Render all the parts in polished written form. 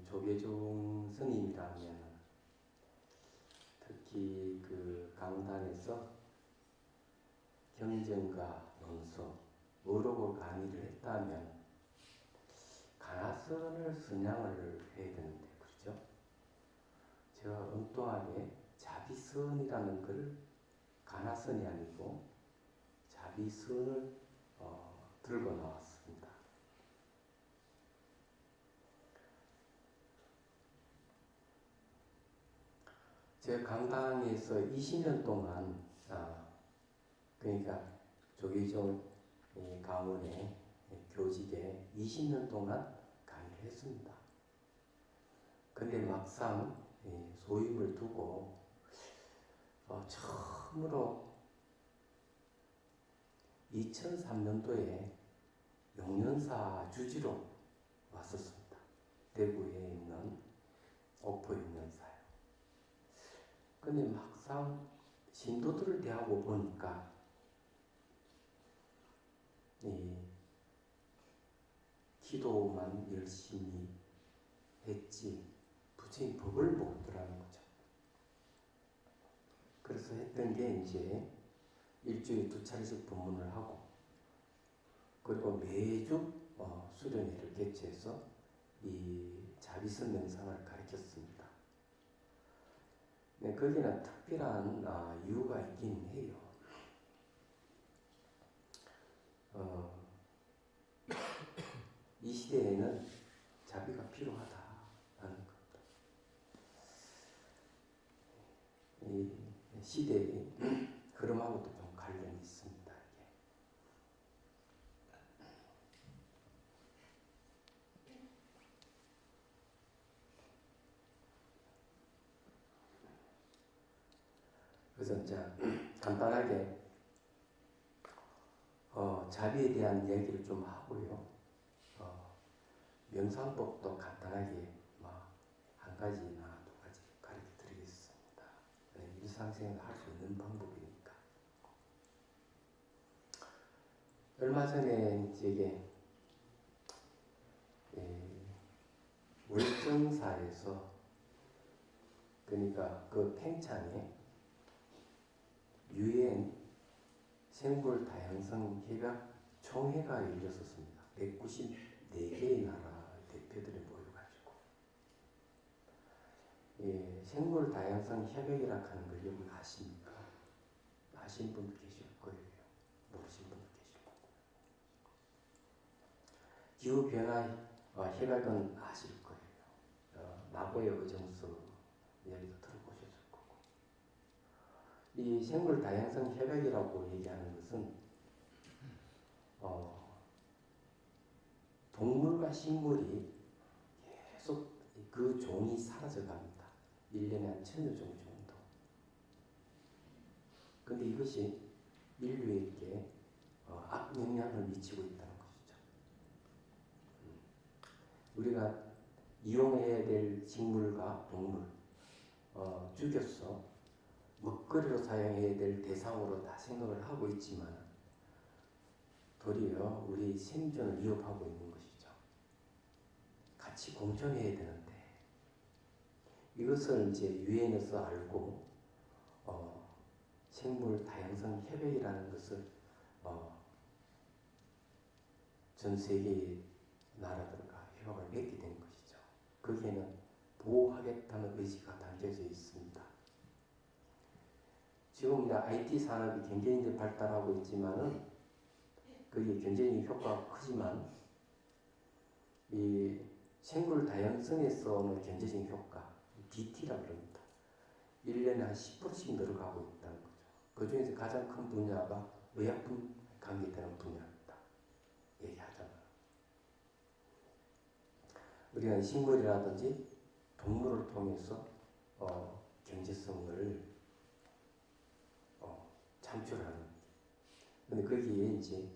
조계종 스님이라면 특히 그 강단에서 경전과 논서, 의록을 강의를 했다면 가나선을 선양을 해야 되는데, 그렇죠? 제가 엉뚱하게 자비선이라는 걸 가나선이 아니고 자비선을 들고 나왔습니다. 제가 강당에서 20년 동안 그러니까 조계종 가문의 교직에 20년 동안 강의를 했습니다. 근데 막상 소임을 두고 처음으로 2003년도에 용련사 주지로 왔었습니다. 대구에 있는 옥포용련사요. 근데 막상 신도들을 대하고 보니까 기도만 열심히 했지 부처님 법을 모르더라는 거죠. 그래서 했던 게 이제 일주일에 2차례씩 법문을 하고, 그리고 매주 수련회를 개최해서 이 자비선 명상을 가르쳤습니다. 네, 거기는 특별한 이유가 있긴 해요. 이 시대에는 자비가 필요하다라는 겁니다. 이 시대의 흐름하고도 좀 관련이 있습니다. 이게. 그래서 이제 간단하게 자비에 대한 이야기를 좀 하고요. 명상법도 간단하게 한 가지나 두 가지 가르쳐 드리겠습니다. 일상생활 할 수 있는 방법이니까. 얼마 전에 제게 월정사에서, 그러니까 그 팽창에 유엔 생물 다양성 협약 총회가 열렸었습니다. 194개의 나라 대표들이 모여가지고 생물 다양성 협약이라 하는 걸 여러분 아십니까? 아시는 분도 계실 거예요. 모르시는 분도 계실 거고. 기후 변화 협약은 아실 거예요. 나고야 의정서 이야기도 들어보셨을 거고. 이 생물 다양성 협약이라고 얘기하는 것은 동물과 식물이 계속 그 종이 사라져갑니다. 1년에 한 1000여 종 정도. 근데 이것이 인류에게 악영향을 미치고 있다는 것이죠. 우리가 이용해야 될 식물과 동물 죽여서 먹거리로 사용해야 될 대상으로 다 생각을 하고 있지만 도리어 우리 생존을 위협하고 있는 것이죠. 같이 공존해야 되는데 이것을 이제 유엔에서 알고 생물 다양성 협약이라는 것을 전 세계의 나라들과 협약을 맺게 된 것이죠. 거기에는 보호하겠다는 의지가 담겨져 있습니다. 지금 이제 IT 산업이 굉장히 발달하고 있지만은 그게 굉장히 효과가 크지만 이 생물 다양성에서는 경제적인 효과, DT라고 그럽니다. 1년에 한 10%씩 늘어가고 있다는 거죠. 그 중에서 가장 큰 분야가 의약품 관계되는 분야입니다. 얘기하잖아요. 우리가 식물이라든지 동물을 통해서 경제성을 창출하는. 근데 거기에 이제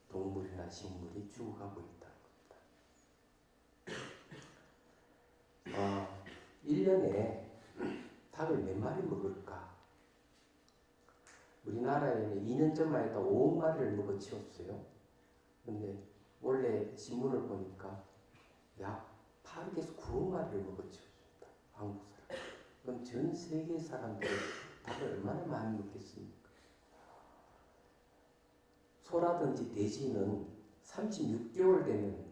동물이나 식물이 죽어가고 있다는 겁니다. 1년에 닭을 몇 마리 먹을까? 우리나라에는 2년 전만 해도 5억 마리를 먹어 치웠어요. 근데 원래 신문을 보니까 약 8억에서 9억 마리를 먹어 치웠습니다. 한국 사람. 그럼 전 세계 사람들이 닭을 얼마나 많이 먹겠습니까? 소라든지 돼지는 36개월 되면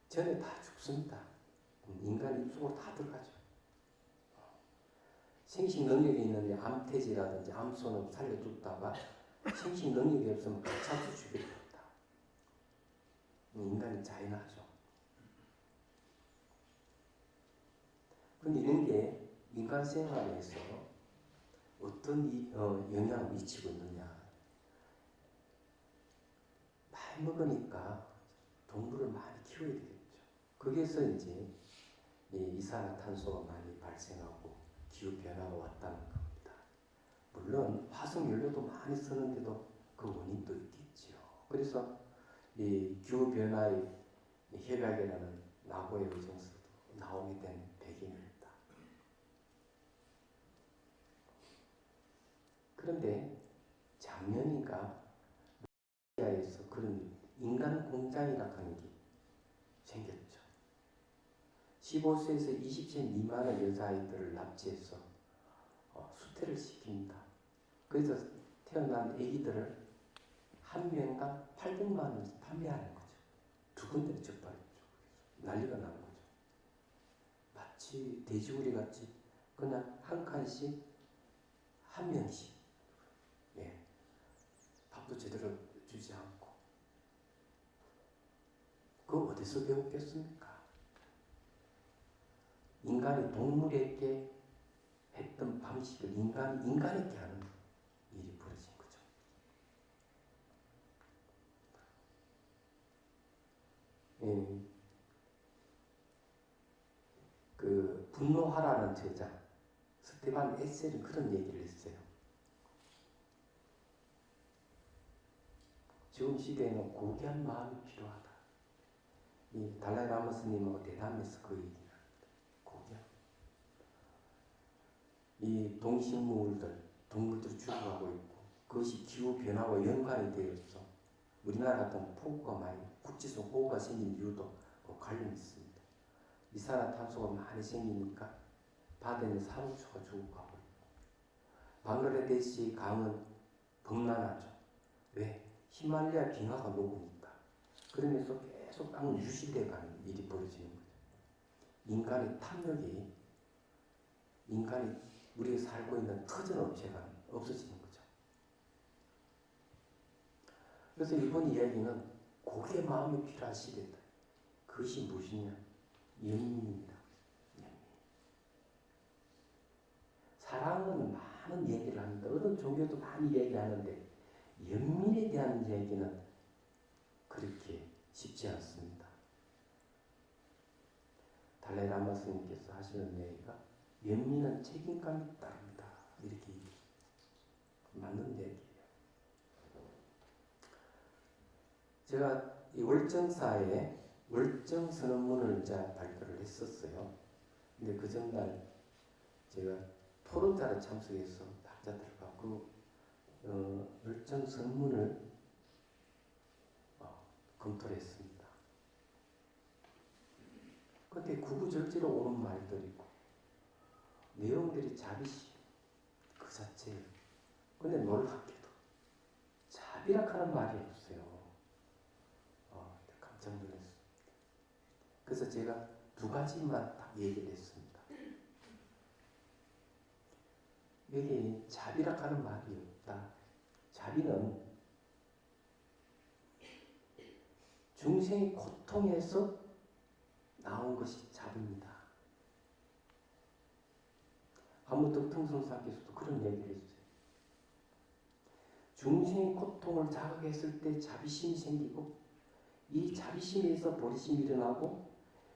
전에 다 죽습니다. 인간 입속으로 다 들어가죠. 생식 능력이 있는데 암돼지라든지 암소는 살려줬다가 생식 능력이 없으면 가차수 죽여버린다. 인간이 자연하죠. 그런데 이런 게 인간 생활에서 어떤 영향을 미치고 있느냐. 많이 먹으니까 동물을 많이 키워야 되겠죠. 거기에서 이제 이산화탄소가 많이 발생하고 기후변화가 왔다는 겁니다. 물론 화석연료도 많이 쓰는데도 그 원인도 있겠죠. 그래서 이 기후변화의 협약이라는 나고야 의정서도 나오게 된 배경입니다. 그런데 작년인가 에서 그런 인간 공장이라고 하는 게 생겼죠. 15세에서 20세 미만의 여자아이들을 납치해서 수태를 시킵니다. 그래서 태어난 아기들을 한 명당 800만 원씩 판매하는 거죠. 두 군데를 적발했죠. 난리가 난 거죠. 마치 돼지우리 같이 그냥 한 칸씩 한 명씩 밥도 제대로 주지 않고. 그거 어디서 배웠겠습니까? 인간이 동물에게 했던 방식을 인간에게 하는 일이 벌어진 거죠. 그 분노하라는 저자 스테반 에셀은 그런 얘기를 했어요. 지금 시대에는 고귀한 마음이 필요하다. 이 달라이 라마 스님하고 대담해서 그 얘기를 합니다. 고귀한. 이 동식물들, 동물들이 죽어가고 있고 그것이 기후변화와 연관이 되어서 우리나라 같은 폭우가 많이 국지성 호우가 생긴 이유도 관련이 있습니다. 이산화탄소가 많이 생기니까 바다에는 산호초가 죽어가고 있고 방글라데시 강은 범람하죠. 왜? 히말라야 빙하가 녹으니까. 그러면서 계속 땅은 유실돼가는 일이 벌어지는 거죠. 인간의 탐욕이 인간이 우리가 살고 있는 터전업체가 없어지는 거죠. 그래서 이번 이야기는 고개 마음이 필요한 시대다. 그것이 무엇이냐? 연민입니다. 연민. 사랑은 많은 얘기를 합니다. 어떤 종교도 많이 얘기하는데 연민에 대한 얘기는 그렇게 쉽지 않습니다. 달라이 라마 스님께서 하시는 얘기가 연민은 책임감이 따릅니다. 이렇게 맞는 얘기예요. 제가 이 월정사에 월정선언문을 발표를 했었어요. 근데 그 전날 제가 토론자로 참석해서 학자들과 월정선문을 검토를 했습니다. 그런데 구구절절로 오는 말들이고 내용들이 자비심, 그 자체예요. 근데 놀랍게도 자비라는 말이 없어요. 깜짝 놀랐습니다. 그래서 제가 두 가지만 딱 얘기를 했습니다. 여기 자비라는 말이 없다. 자비는 중생의 고통에서 나온 것이 자비입니다. 한무득통성사께서도 그런 얘기를 했어요. 중생의 고통을 자각했을 때 자비심이 생기고 이 자비심에서 보리심이 일어나고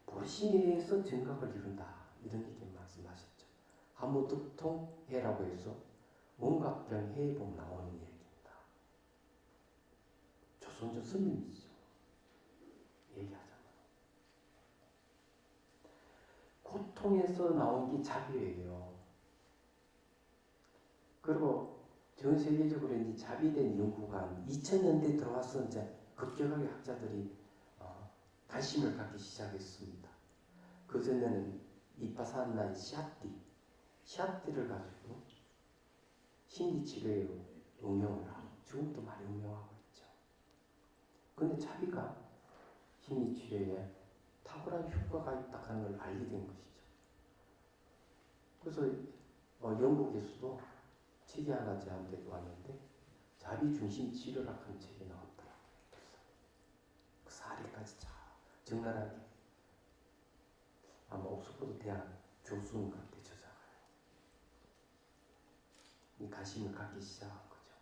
보리심에 의해서 정각을 이룬다. 이런 얘기 말씀하셨죠. 한무득통해라고 해서 온갖병해에 보면 나오는 얘기입니다. 조선조 스님이죠. 얘기하자면 고통에서 나온 게 자비예요. 그리고 전 세계적으로 이제 자비된 연구가 2000년대 들어와서 이제 급격하게 학자들이 관심을 갖기 시작했습니다. 그 전에는 이파사나의 시아띠를 가지고 심리치료에 응용을 하고 지금도 많이 응용하고 있죠. 그런데 자비가 심리치료에 탁월한 효과가 있다는 걸 알게 된 것이죠. 그래서 영국에서도 책이 하나 저한테 왔는데 자비중심 치료라는 책이 나왔더라고요. 그 사례까지 잘 적나라하게 아마 옥스퍼드 대학 교수님한테 저자가요. 이 관심을 갖기 시작한 거죠.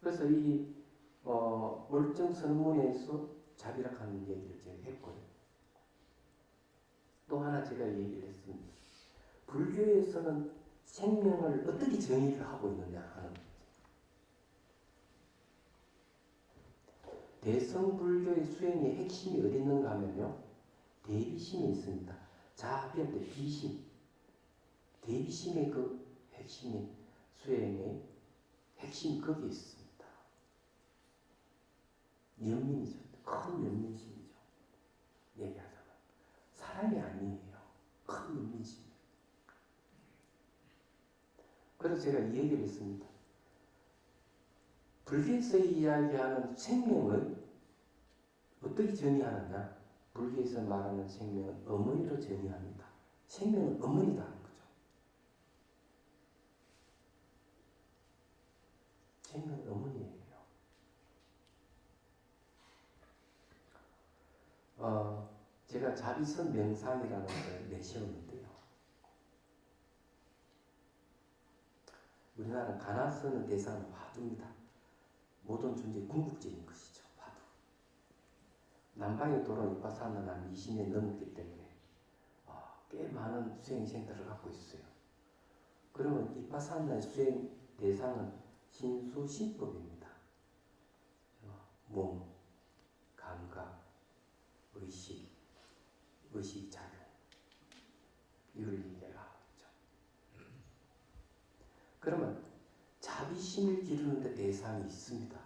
그래서 이 월정선문에서 자비라는 얘기를 제가 했고요. 또 하나 제가 얘기를 했습니다. 불교에서는 생명을 어떻게 정의를 하고 있느냐 하는 거죠. 대성불교의 수행의 핵심이 어디 있는가 하면요. 대비심이 있습니다. 자비할 때 비심. 대비심의 그 핵심인 수행의 핵심이 거기에 있습니다. 연민이죠. 큰 연민심이죠. 얘기하자면. 사람이 아니에요. 큰 연민심. 그래서 제가 이 얘기를 했습니다. 불교에서 이야기하는 생명을 어떻게 정의하느냐? 불교에서 말하는 생명은 어머니로 정의합니다. 생명은 어머니다 하는 거죠. 생명은 어머니예요. 제가 자비선 명상이라는 걸 내세웠는데요. 우리나라는 가나 쓰는 대상은 화두입니다. 모든 존재의 궁극적인 것이죠. 화두. 남방에 돌아온 이파사나는 한 20년 넘었기 때문에 꽤 많은 수행 센터를 갖고 있어요. 그러면 이파사나의 수행 대상은 신수신법입니다. 몸, 감각, 의식 작용 이걸 얘기를 하고 있죠. 그러면 자비심을 기르는 데 대상이 있습니다.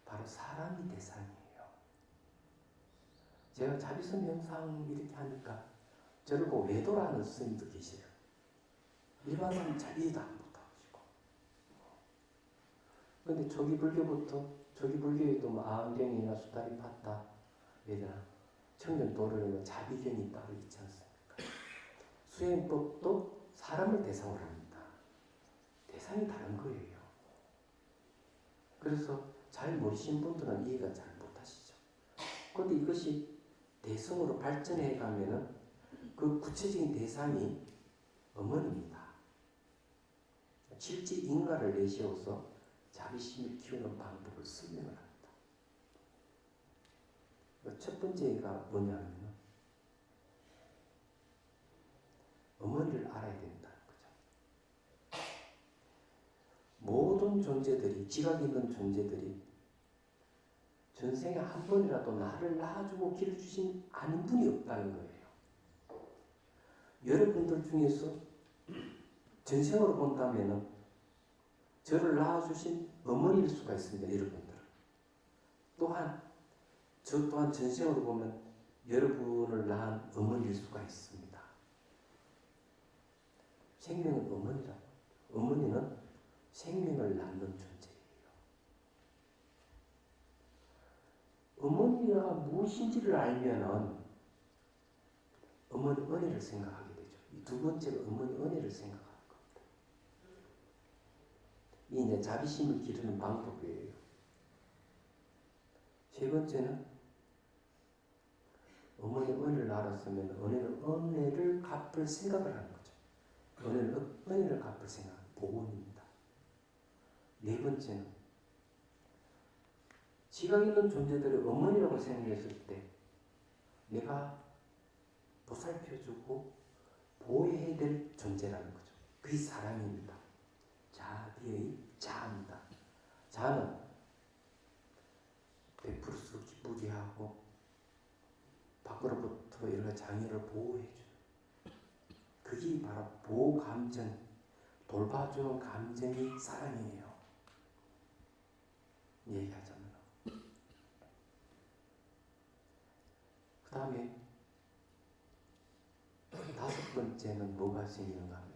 바로 사람이 대상이에요. 제가 자비선 명상 이렇게 하니까 저를 보고 외도라는 스님도 계세요. 일반은 자비도 안 못하시고. 그런데 초기 불교에도 뭐 아흔경이나 수다리파타, 청년 도를 자비경이 따로 있지 않습니까? 수행법도 사람을 대상으로 합니다. 대상이 다른 거예요. 그래서 잘 모르신 분들은 이해가 잘 못하시죠. 그런데 이것이 대성으로 발전해 가면은 그 구체적인 대상이 어머니입니다. 실제 인가를 내세워서 자비심을 키우는 방법을 설명을 합니다. 첫 번째가 뭐냐면 어머니를 알아야 된다는 거죠. 모든 존재들이, 지각 있는 존재들이 전생에 한 번이라도 나를 낳아주고 기르주신 아는 분이 없다는 거예요. 여러분들 중에서 전생으로 본다면 저를 낳아주신 어머니일 수가 있습니다. 여러분들. 또한 저 또한 전생으로 보면 여러분을 낳은 어머니일 수가 있습니다. 생명은 어머니라고. 어머니는 생명을 낳는 존재예요. 어머니가 무엇인지를 알면은 어머니 은혜를 생각하게 되죠. 이 두 번째가 어머니 은혜를 생각하는 겁니다. 이 이제 자비심을 기르는 방법이에요. 세 번째는 어머니 은혜를 알았으면 은혜를 갚을 생각을 하는 거죠. 은혜를 갚을 생각, 복음입니다. 네 번째는 지각 있는 존재들을 어머니라고 생각했을 때 내가 보살펴주고 보호해야 될 존재라는 거죠. 그게 사랑입니다. 자비의 자입니다. 자는 베풀수록 기쁘게 하고 밖으로부터 여러 장애를 보호해주는 그게 바로 보호감정, 돌봐주는 감정이 사랑이에요. 얘기하자면. 그 다음에 다섯 번째는 뭐가 생기는가 하면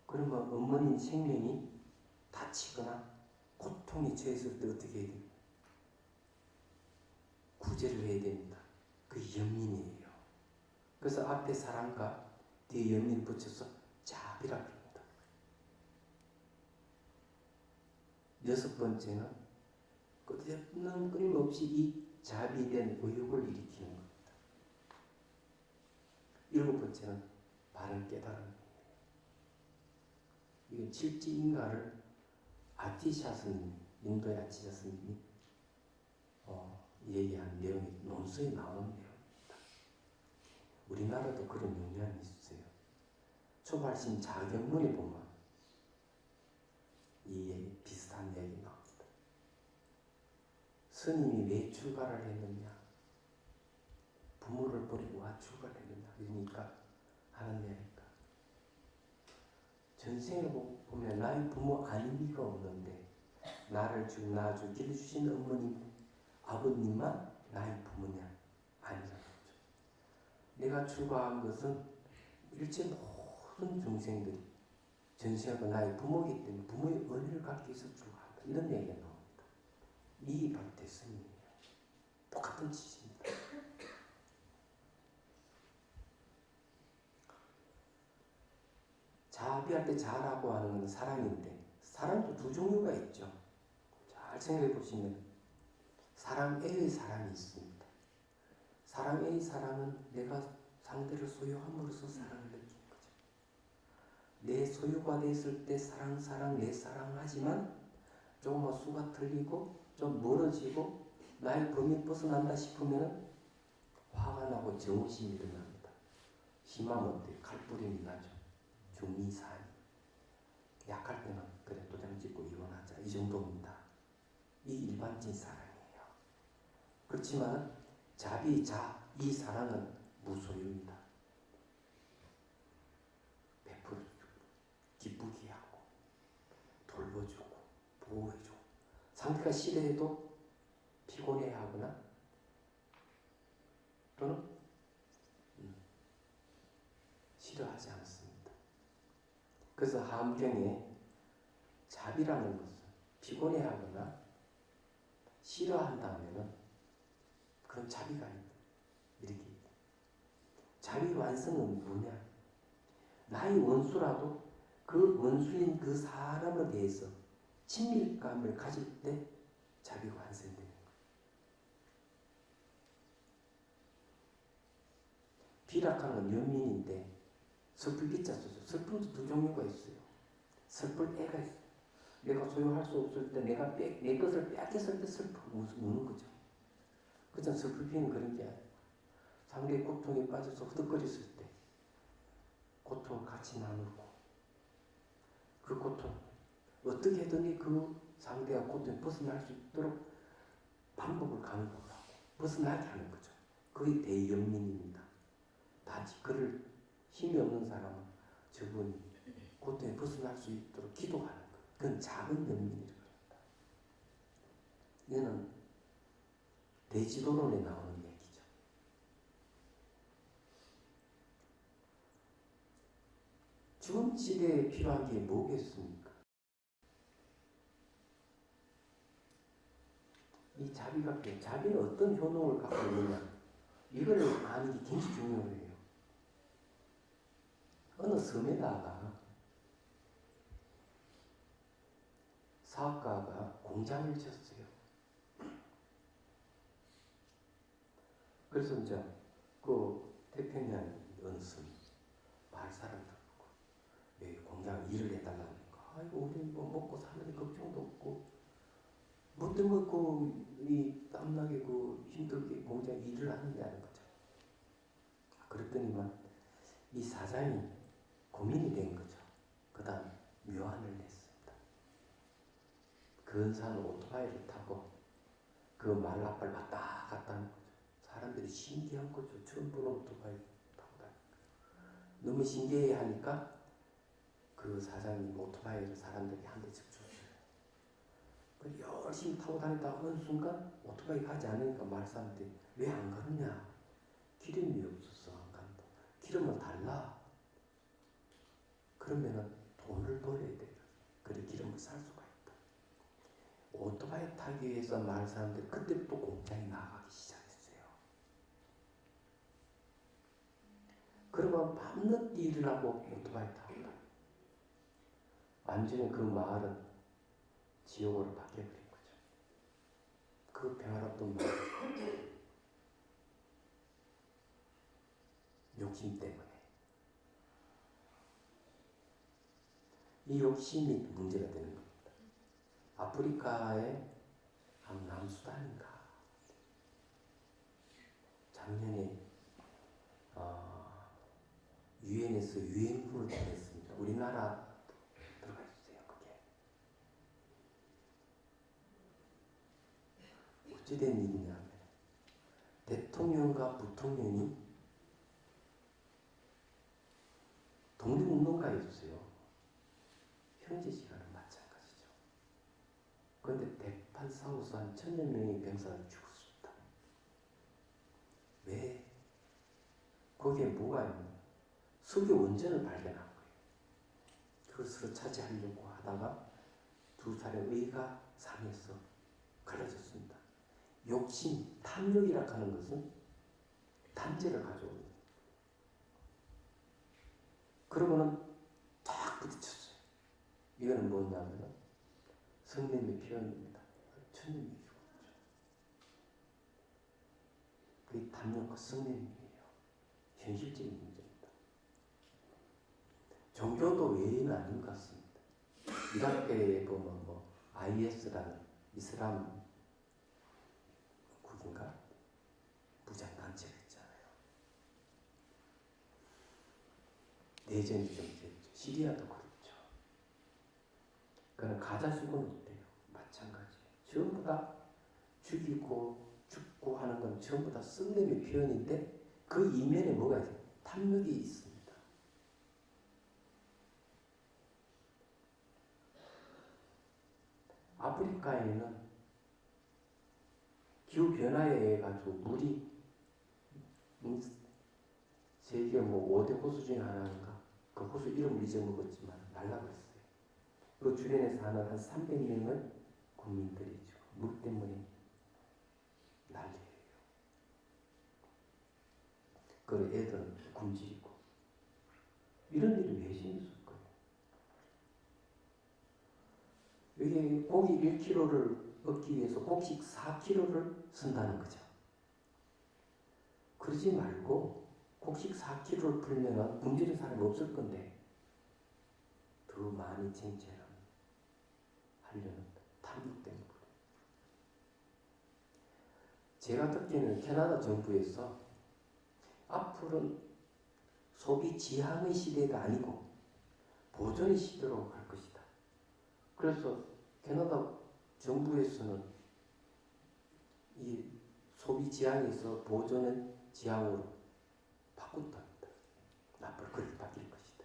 그러면 어머니 생명이 다치거나 고통에 처했을 때 어떻게 해야 됩니까? 구제를 해야 됩니다. 그 연민이에요. 그래서 앞에 사랑과 뒤에 연민을 붙여서 자비라고 합니다. 여섯 번째는 끝없는 끊임없이 이 자비된 의욕을 일으키는 겁니다. 일곱 번째는 바른 깨달음이에요. 이건 칠지인가를 아티샤스님, 인도의 아티샤스님이 얘기한 내용이 논서에 나오는 내용입니다. 우리나라도 그런 영향이 있어요. 초발심 자경문에 보면 이 얘기, 비슷한 얘기 나옵니다. 스님이 왜 출가를 했느냐? 부모를 버리고 와 출가를 했느냐? 그러니까 하는 얘기니까 전생을 보면 나의 부모 아닌 이가 없는데 나를 낳아주고 길러주신 어머님, 아버님만 나의 부모냐? 아니라는 거죠. 내가 출가한 것은 일체 모든 중생들이 전생하고 나의 부모이기 때문에 부모의 은혜를 갖기 위해서 출가한다. 이런 얘기가 나옵니다. 이게 바로 대승이에요. 똑같은 짓입니다. 자비할 때 자라고 하는 건 사랑인데 사랑도 두 종류가 있죠. 잘 생각해 보시면 사랑애의 사랑이 있습니다. 사랑애의 사랑은 내가 상대를 소유함으로써 사랑을 느끼는 거죠. 내 소유가 됐을 때 내 사랑하지만 조금 수가 틀리고 좀 멀어지고 나의 범위 벗어난다 싶으면 화가 나고 정의심이 일어납니다. 심하면 어때요? 칼부림이 나죠. 중이사니. 약할 때는 그래 도장 찍고 이혼하자 이 정도입니다. 이 일반적인 사랑이에요. 그렇지만 이 사랑은 무소유입니다. 베풀어주고 기쁘게 하고 돌봐주고 보호해주고 상대가 싫어해도 피곤해하거나 또는 싫어하지 않습니다. 그래서 함경에 자비라는 것은 피곤해하거나 싫어한다면 그런 자비가 이렇게 자비 완성은 뭐냐? 나의 원수라도 그 원수인 그 사람에 대해서 친밀감을 가질 때 자비가 완성되는 거예요. 비락하는 건 연민인데 슬플 기자 써서 슬픔도 두 종류가 있어요. 슬플 애가 있어요. 내가 소유할 수 없을 때 내 것을 뺏겼을 때 우는 거죠. 그렇잖아. 슬픔은 그런 게 아니에요. 상대의 고통에 빠져서 후덕거렸을 때 고통을 같이 나누고 그 고통 어떻게 해든지 그 상대와 고통에 벗어날 수 있도록 방법을 강구하고 벗어나게 하는 거죠. 그게 대연민입니다. 단지 그를 힘이 없는 사람은 저분이 고통에 벗어날 수 있도록 기도하는 거예요. 그건 작은 연민이라고 합니다. 이거는 대지도론에 나오는 얘기죠. 지금 시대에 필요한 게 뭐겠습니까? 이 자비가 필요해요. 자비는 어떤 효능을 갖고 있느냐, 이거를 아는 게 굉장히 중요해요. 어느 섬에다가 사업가가 공장을 지었어요. 그래서 이제 그 태평양 어느 섬 마을 사람들 여기 공장 일을 해달라니까, 아이고 우리 뭐 먹고 사는 걱정도 없고 뭐 때문에 이 땀나게 힘들게 공장 일을 하느냐는 거죠. 그랬더니만 이 사장이 고민이 된 거죠. 그 다음 묘안을 냈습니다. 근사한 오토바이를 타고 그 마을 앞을 왔다 갔다 하는 거죠. 사람들이 신기한 거죠. 처음 보는 오토바이 타고 다니까. 너무 신기해 하니까 그 사장이 오토바이를 사람들이 한 대씩 줬어요. 열심히 타고 다니다 어느 순간 오토바이 가지 않으니까 마을 사람들이 왜 안 가느냐? 기름이 없어서 안 간다. 기름을 달라. 그러면은 돈을 벌어야 돼요. 그래 기름을 살 수가 있다. 오토바이 타기 위해서 마을 사람들이 그때부터 공장에 나가기 시작했어요. 그러면 밤늦게 일을 하고 오토바이 타고 다녀요. 완전히 그 마을은 지옥으로 바뀌어버린 거죠. 그 평화롭던 마을. 욕심 때문에. 이 욕심이 문제가 되는 겁니다. 아프리카의 한 남수단인가 작년에 유엔에서 유엔군을 보냈습니다. 우리나라 들어가 있어요. 그게 어찌된 일이냐면 대통령과 부통령이 독립운동가였어요. 현재 시간은 마찬가지죠. 그런데 대판 싸워서 한 1000여 명의 병사가 죽었습니다. 왜? 거기에 뭐가 있냐? 석유 원전을 발견한 거예요. 그것을 차지하려고 하다가 두 사람의 의가 상해서 갈라졌습니다. 욕심, 탐욕이라 하는 것은 단죄를 가져옵니다. 그러고는 딱 부딪혔어요. 이거는 뭐냐면 성냄의 표현입니다. 천년이 죽었죠. 그게 탐욕과 성냄이에요. 현실적인 문제입니다. 종교도 외에는 아닌 것 같습니다. 이라크에 보면 IS라는 이슬람 국인가 무장 단체가 있잖아요. 내전이 좀 됐죠. 시리아도 그렇죠. 그러나 가자 죽은 어때요? 마찬가지예요. 전부 다 죽이고 죽고 하는 건 전부 다 성냄의 표현인데 그 이면에 뭐가 있어요? 탐욕이 있습니다. 아프리카에는 기후 변화에 의해 가지고 물이 세계 5대 호수 중에 하나인가? 그 호수 이름을 잊어먹었지만 날라버렸어요. 그 주변에 사는 한 300명의 국민들이 지금 물 때문에 난리예요. 그 애들은 굶주리고 이런 일이 왜 생겼을 거예요? 여기 고기 1kg를 얻기 위해서 곡식 4kg를 쓴다는 거죠. 그러지 말고 곡식 4kg를 풀면 굶주린 사람이 없을 건데 더 많이 쟁취하려는 탐욕 때문에 그래요. 제가 듣기에는 캐나다 정부에서 앞으로는 소비 지향의 시대가 아니고 보존의 시대로 갈 것이다. 그래서 캐나다 정부에서는 이 소비 지향에서 보존의 지향으로 바꾼답니다. 앞으로 그렇게 바뀔 것이다.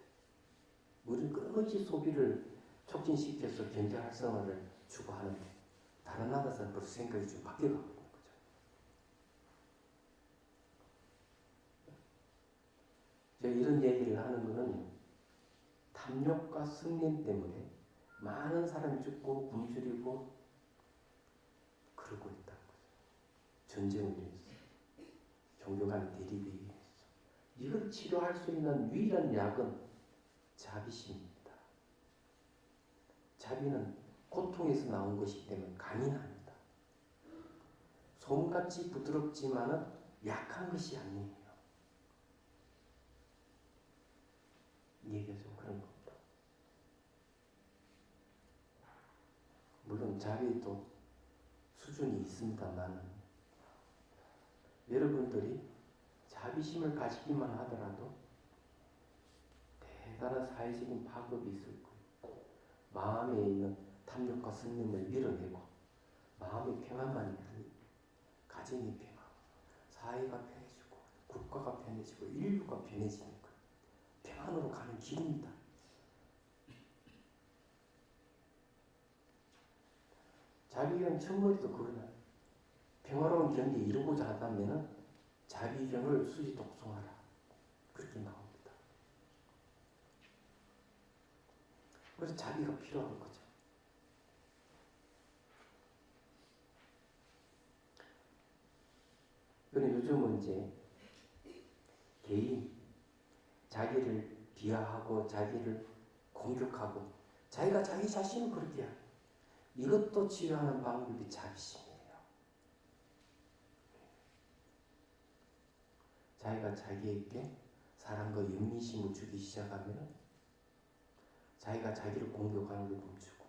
우리는 끊임없이 소비를 촉진시켜서 경제 활성화를 추구하는데 다른 나라 사람들 생각이 좀 바뀌어가고 있는 거죠. 제가 이런 얘기를 하는 것은 탐욕과 성냄 때문에 많은 사람이 죽고 굶주리고 그러고 있다는 거죠. 전쟁을 위해서, 종교 간의 대립에 의해서. 이걸 치료할 수 있는 유일한 약은 자비심입니다. 자비는 고통에서 나온 것이기 때문에 강인합니다. 솜같이 부드럽지만은 약한 것이 아니에요. 얘기가 좀 그런 겁니다. 물론 자비도 수준이 있습니다만 여러분들이 자비심을 가지기만 하더라도 대단한 사회적인 파급이 있을 거예요. 마음에 있는 탐욕과 성냄을 밀어내고 마음의 평안만이 아니 가정이 평안, 사회가 편해지고 국가가 편해지고 인류가 편해지는 거예요. 평안으로 가는 길입니다. 자비경 첫머리도 그거나 평화로운 경계 이루고자 한다면 자비경을 수지 독송하라. 그렇게 나옵니다. 그래서 자비가 필요한 거죠. 그런데 요즘은 이제 개인 자기를 비하하고 자기를 공격하고 자기가 자기 자신을 그렇게 하고 이것도 치료하는 방법이 자비심이에요. 자기가 자기에게 사랑과 연민심을 주기 시작하면 자기가 자기를 공격하는 걸 멈추고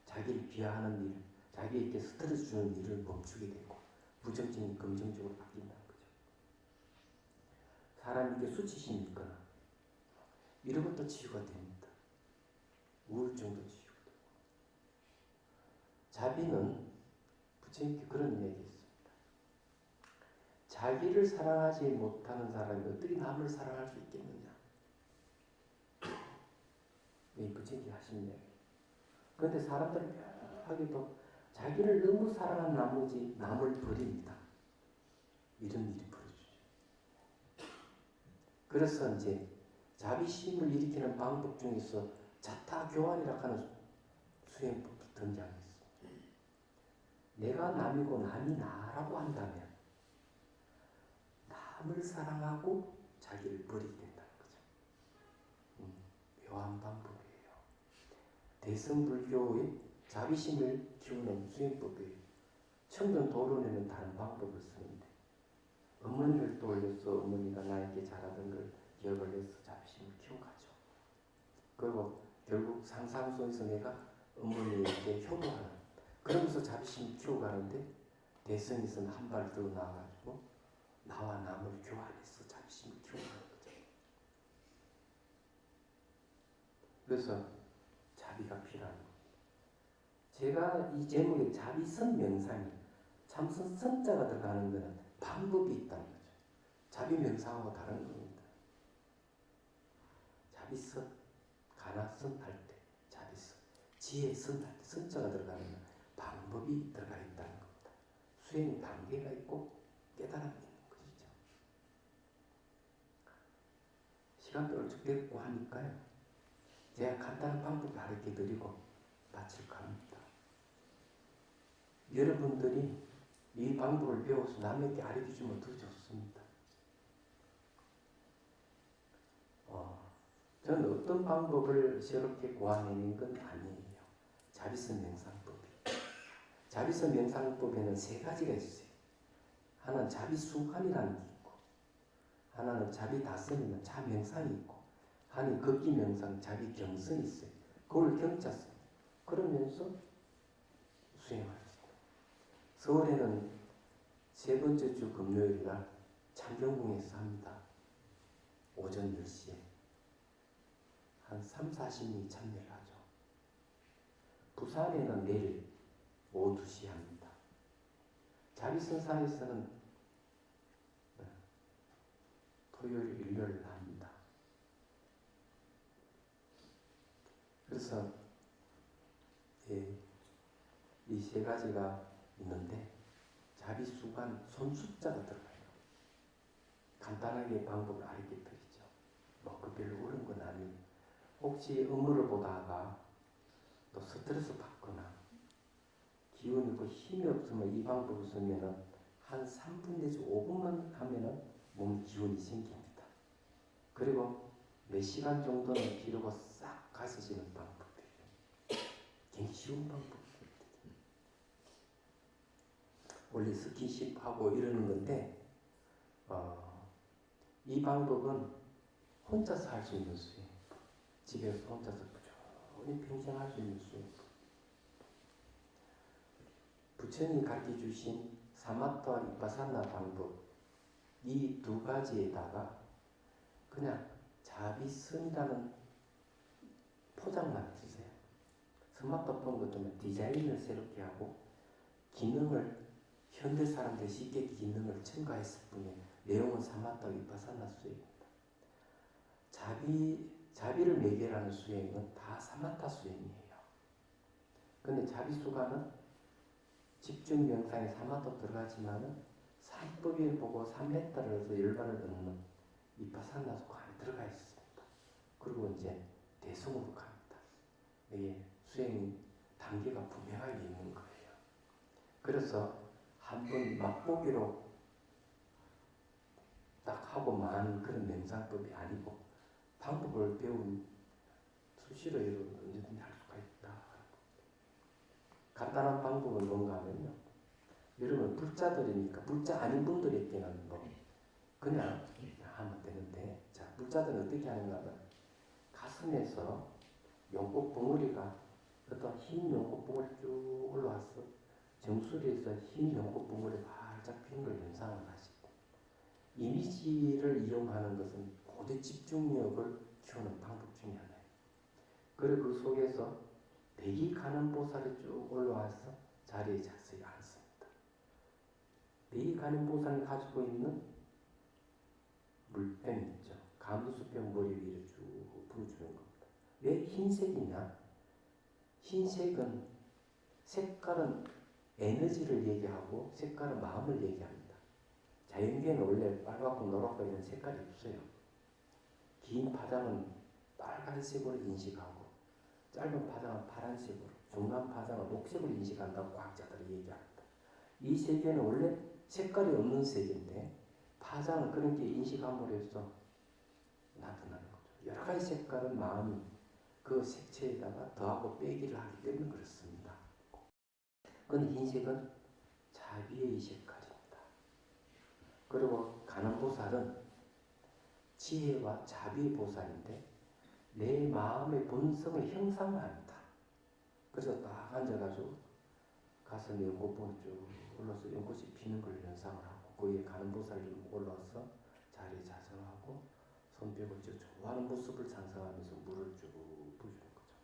자기를 비하하는 일, 자기에게 스트레스 주는 일을 멈추게 되고 부정적인 긍정적으로 바뀐다는 거죠. 사람에게 수치심이 있거나 이런 것도 치유가 됩니다. 우울증도 치유가 되고. 자비는 부처님께 그런 이야기 있습니다. 자기를 사랑하지 못하는 사람이 어떻게 남을 사랑할 수 있겠느냐. 이 부처님이 하신 이야기. 그런데 사람들은 묘하게도 자기를 너무 사랑한 나머지 남을 버립니다. 이런 일이 벌어지죠. 그래서 이제 자비심을 일으키는 방법 중에서 자타교환이라고 하는 수행법도 등장했습니다. 내가 남이고 남이 나라고 한다면 남을 사랑하고 자기를 버리게 된다는 거죠. 묘한 방법이에요. 대승불교의 자비심을 키우는 수행법이에요. 청정 도론에는 다른 방법을 쓰는데 어머니를 떠올려서 어머니가 나에게 잘하던 걸 기억을 해서 자비심을 키워가죠. 그리고 결국 상상 속에서 내가 어머니에게 효도하는 그러면서 자비심을 키워가는데 대승에서는 한 발 더 나아가지고 나와 남을 교환해서 자비심을 키워가는 거죠. 그래서 자비가 필요한 겁니다. 제가 이 제목에 자비선 명상이 참선 선자가 들어가는 것은 방법이 있다는 거죠. 자비 명상하고 다른 겁니다. 자비선, 가나선 할 때, 자비선, 지혜선 할 때 선자가 들어가는 방법이 들어가 있다는 겁니다. 수행 단계가 있고 깨달음이 있는 것이죠. 시간도 얼추 됐고 하니까요. 제가 간단한 방법을 가르쳐 드리고 마칠까 합니다. 여러분들이 이 방법을 배워서 남에게 알려주면 더 좋습니다. 저는 어떤 방법을 새롭게 고안해낸 건 아니에요. 자비선 명상법이. 자비선 명상법에는 세 가지가 있어요. 하나는 자비수관이라는 게 있고, 하나는 자비다선이나 자명상이 있고, 하나는 걷기명상, 자비경선이 있어요. 그걸 경자선. 그러면서 수행할 수 있어요. 서울에는 세 번째 주 금요일 날 창경궁에서 합니다. 오전 10시에. 한 3, 40명이 참여를 하죠. 부산에는 내일 오후 2시에 합니다. 자비선사에서는 토요일, 일요일 합니다. 그래서 이 세 가지가 있는데 자비수관 손숫자가 들어가요. 간단하게 방법을 알려드리죠. 뭐 그 별로 어려운 건 아니에요. 혹시 업무를 보다가 또 스트레스 받거나 기운이 없고 힘이 없으면 이 방법을 쓰면은 한 3분 내지 5분만 하면은 몸 기운이 생깁니다. 그리고 몇 시간 정도는 필요가 싹 가서지는 방법이에요. 굉장히 쉬운 방법입니다. 원래 스킨십하고 이러는 건데 이 방법은 혼자서 할 수 있는 수행. 집에서 혼자서 부지런히 평생 할 수 있는 수행. 부처님이 가르쳐 주신 사마타와 이파사나 방법 이 두 가지에다가 그냥 자비선이라는 포장만 주세요. 스마트폰 같은 디자인을 새롭게 하고 기능을 현대 사람들이 쉽게 기능을 첨가했을 뿐에 내용은 사마타 위파사나 수행입니다. 자비를 매개하는 수행은 다 사마타 수행이에요. 근데 자비수가는 집중 명상에 사마타 들어가지만은 삼법을 보고 삼메타를 해서 열반을 얻는 위파사나 수가 안에 들어가 있습니다. 그리고 이제 대승으로 갑니다. 이게 수행 단계가 분명하게 있는 거예요. 그래서 한번 맛보기로 딱 하고 만 그런 명상법이 아니고 방법을 배운 수시로 언제든지 할 수가 있다. 간단한 방법은 뭔가 하면요. 여러분 불자들이니까 불자 아닌 분들에게는 뭐 그냥 하면 되는데 자 불자들은 어떻게 하는가 하면 가슴에서 용꽃 봉우리가 어떤 흰 용꽃 봉우리 쭉 올라와서 정수리에서 흰 용꽃 봉우리 활짝 피는 걸 연상을 하시고 이미지를 이용하는 것은 고대 집중력을 키우는 방법 중에 하나예요. 그리고 그 속에서 백이 가는 보살이 쭉 올라와서 자리에 자세히 앉습니다. 백이 가는 보살이 가지고 있는 물병 있죠. 감수병 머리 위로 쭉 부어주는 겁니다. 왜 흰색이냐? 흰색은 색깔은 에너지를 얘기하고 색깔은 마음을 얘기합니다. 자연계에는 원래 빨갛고 노랗고 이런 색깔이 없어요. 긴 파장은 빨간색으로 인식하고 짧은 파장은 파란색으로 중간 파장은 녹색으로 인식한다고 과학자들이 얘기합니다. 이 세계는 원래 색깔이 없는 세계인데 파장은 그런 게 인식함으로 해서 나타나는 거죠. 여러 가지 색깔은 마음이 그 색채에다가 더하고 빼기를 하기 때문에 그렇습니다. 그런데 흰색은 자비의 색깔입니다. 그리고 가는보살은 지혜와 자비의 보살인데 내 마음의 본성을 형상화합니다. 그래서 딱 앉아가지고 가슴에 연꽃봉이 쭉 올라서 연꽃이 피는 걸 연상을 하고 거기에 가는보살이 올라와서 자리에 자정하고 손뼉을 좋아하는 모습을 상상하면서 물을 쭉 부어주는 거죠.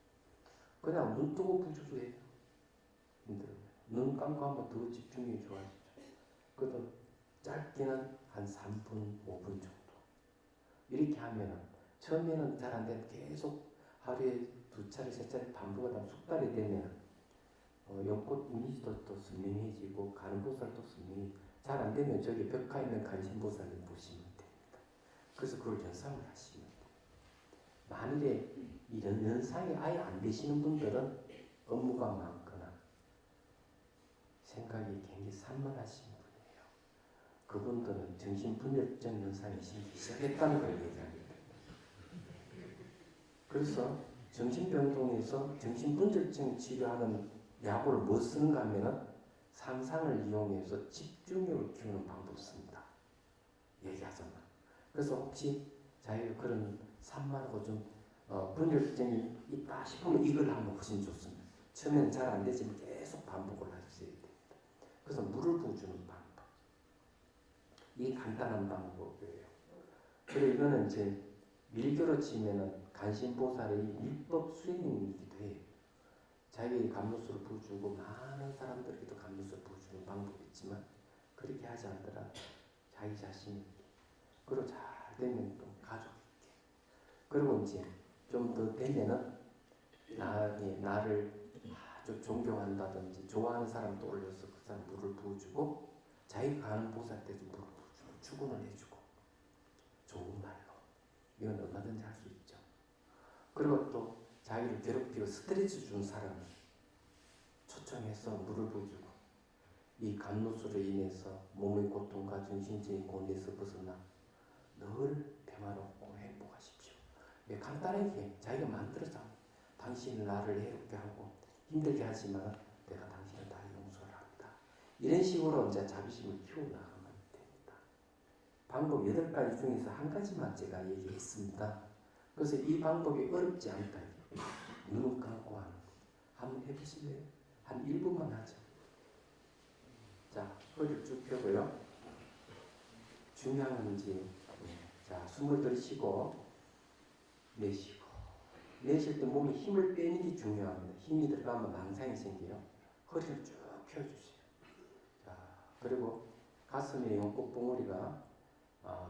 그냥 눈 뜨고 부어줘도 해요. 힘들어요. 눈 감고 하면 더 집중력이 좋아지죠. 그래도 짧게는 한 3분, 5분 정도. 이렇게 하면은 처음에는 잘 안 되면 계속 하루에 2차례, 3차례 반복하다 숙달이 되면 연꽃 이미지도 또 선명해지고 가는보살도 선명해. 잘 안 되면 저기 벽화 있는 간신보살을 보시면 됩니다. 그래서 그걸 연상을 하시면 돼요. 만일에 이런 연상이 아예 안 되시는 분들은 업무가 많거나 생각이 굉장히 산만하신 분이에요. 그분들은 정신분열증 현상이 생기기 시작했다는 걸 얘기합니다. 그래서 정신병동에서 정신분열증 치료하는 약을 뭐 쓰는가 하면은 상상을 이용해서 집중력을 키우는 방법을 씁니다. 얘기하잖아. 그래서 혹시 자기가 그런 산만하고 좀 분열증이 있다 싶으면 이걸 하면 훨씬 좋습니다. 처음에는 잘 안 되지만 계속 반복을 하셔야 됩니다. 그래서 물을 부어주는 방법. 이게 간단한 방법이에요. 그리고 이거는 이제 밀교로 치면은 간신보살의 밀법 수행이기도 해요. 자기 감로수를 부어주고 많은 사람들에게도 감로수를 부어주는 방법이 있지만 그렇게 하지 않더라도 자기 자신에게 그리고 잘 되면 또 가족에게 그리고 이제 좀 더 되면은 나를 아주 존경한다든지 좋아하는 사람 떠올려서 그 사람 물을 부어주고 자기가 가는 보살 때도 물을 부어주고 축원을 해주고 좋은 말로 이건 얼마든지 할 수 있죠. 그리고 또 자기를 괴롭히고 스트레스 준 사람을 초청해서 물을 부어주고 이 감로수로 인해서 몸의 고통과 정신적인 고뇌에서 벗어나 늘 평화롭고 행복하십시오. 간단하게 자기가 만들어서 당신은 나를 해롭게 하고 힘들게 하지만 내가 당신을 다 용서를 합니다. 이런 식으로 이제 자비심을 키워나가면 됩니다. 방법 8가지 중에서 한 가지만 제가 얘기했습니다. 그래서 이 방법이 어렵지 않다. 눈을 감고 하는 거. 한번 해보실래요? 한 1분만 하죠. 자, 허리를 쭉 펴고요. 중요한 건지, 자, 숨을 들이쉬고 내쉬고. 내쉴 때 몸에 힘을 빼는 게 중요합니다. 힘이 들어가면 망상이 생겨요. 허리를 쭉 펴주세요. 자, 그리고 가슴에 연꽃봉오리가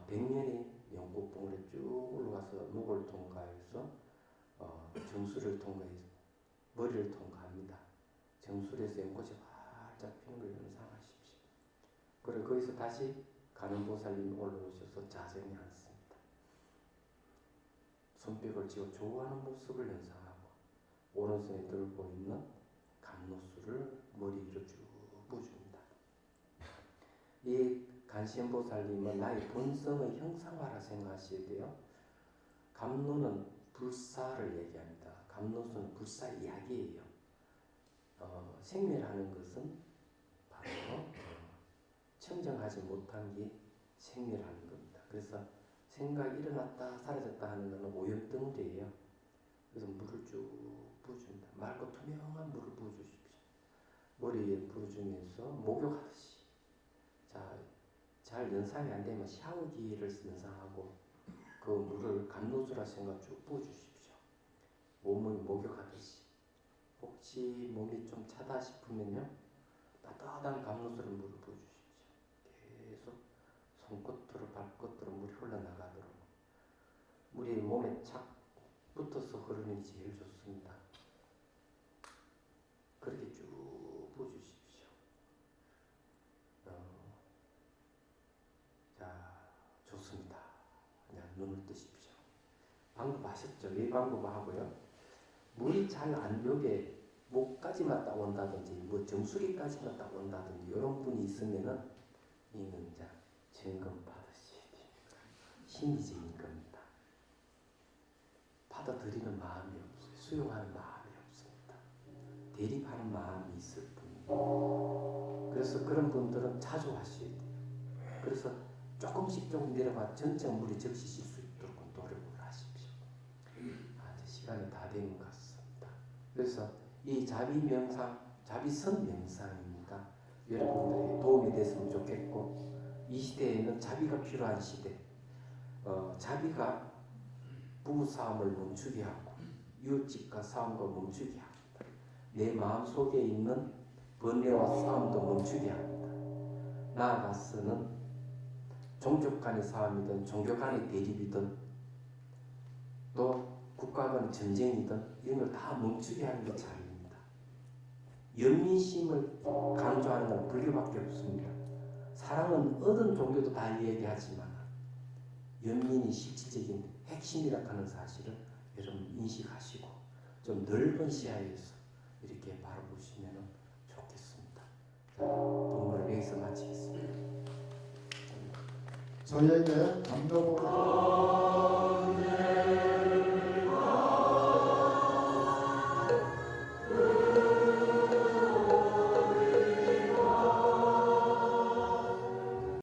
백년이 연꽃봉오리 쭉 올라가서 목을 통과해서 정수를 통과해서 머리를 통과합니다. 정수리에서 연꽃이 활짝 피는 걸 연상하십시오. 그리고 거기서 다시 간음보살님 올라오셔서 자정히 앉습니다. 손뼉을 쥐고 좋아하는 모습을 연상하고 오른손에 들고 있는 감로수를 머리 위로 쭉 부어줍니다. 이 간신보살님은 나의 본성의 형상화라 생각하셔야 돼요. 감로는 불사를 얘기합니다. 감로수는 불사 이야기예요. 생멸하는 것은 바로 청정하지 못한 게 생멸하는 겁니다. 그래서 생각이 일어났다 사라졌다 하는 것은 오염덩어리예요. 그래서 물을 쭉 부어줍니다. 맑고 투명한 물을 부어주십시오. 머리에 부어주면서 목욕하듯이. 자, 잘 연상이 안 되면 샤워기를 연상하고 그 물을 감로수라 생각 쭉 부어주십시오. 몸을 목욕하듯이. 혹시 몸이 좀 차다 싶으면요, 따뜻한 감로수로 물을 부어주십시오. 계속 손끝으로 발끝으로 물이 흘러나가도록. 물이 몸에 착 붙어서 흐르는 게 제일 좋습니다. 그렇게 쭉 부어주십시오. 자, 좋습니다. 그냥 눈을 뜨십시오. 방법 아셨죠? 이 방법 하고요. 물이 잘 안 여기에 목까지만 딱 온다든지 뭐 정수리까지만 딱 온다든지 이런 분이 있으면은 이는 이제 점검 받으셔야 됩니다. 심리적인 겁니다. 받아들이는 마음이 없어요. 수용하는 마음이 없습니다. 대립하는 마음이 있을 뿐입니다. 그래서 그런 분들은 자주 하셔야 돼요. 그래서 조금씩 내려가 전체 물이 적시실 수 있도록 노력을 하십시오. 이제 시간이 다 된 것 같습니다. 그래서 이 자비 명상, 자비선 명상입니다. 여러분들에게 도움이 됐으면 좋겠고, 이 시대에는 자비가 필요한 시대. 자비가 부부싸움을 멈추게 하고 이웃집과 싸움도 멈추게 합니다. 내 마음속에 있는 번뇌와 싸움도 멈추게 합니다. 나아가서는 종족 간의 싸움이든 종교 간의 대립이든 또 국가 간 전쟁이든 이런 걸 다 멈추게 하는 게 자비입니다. 연민심을 강조하는 건 불교밖에 없습니다. 사랑은 어떤 종교도 다 얘기하지만 연민이 실질적인 핵심이라고 하는 사실을 여러분 인식하시고 좀 넓은 시야에서 이렇게 바라보시면 좋겠습니다. 자, 본문을 여기서 마치겠습니다. 저희에게 감동으로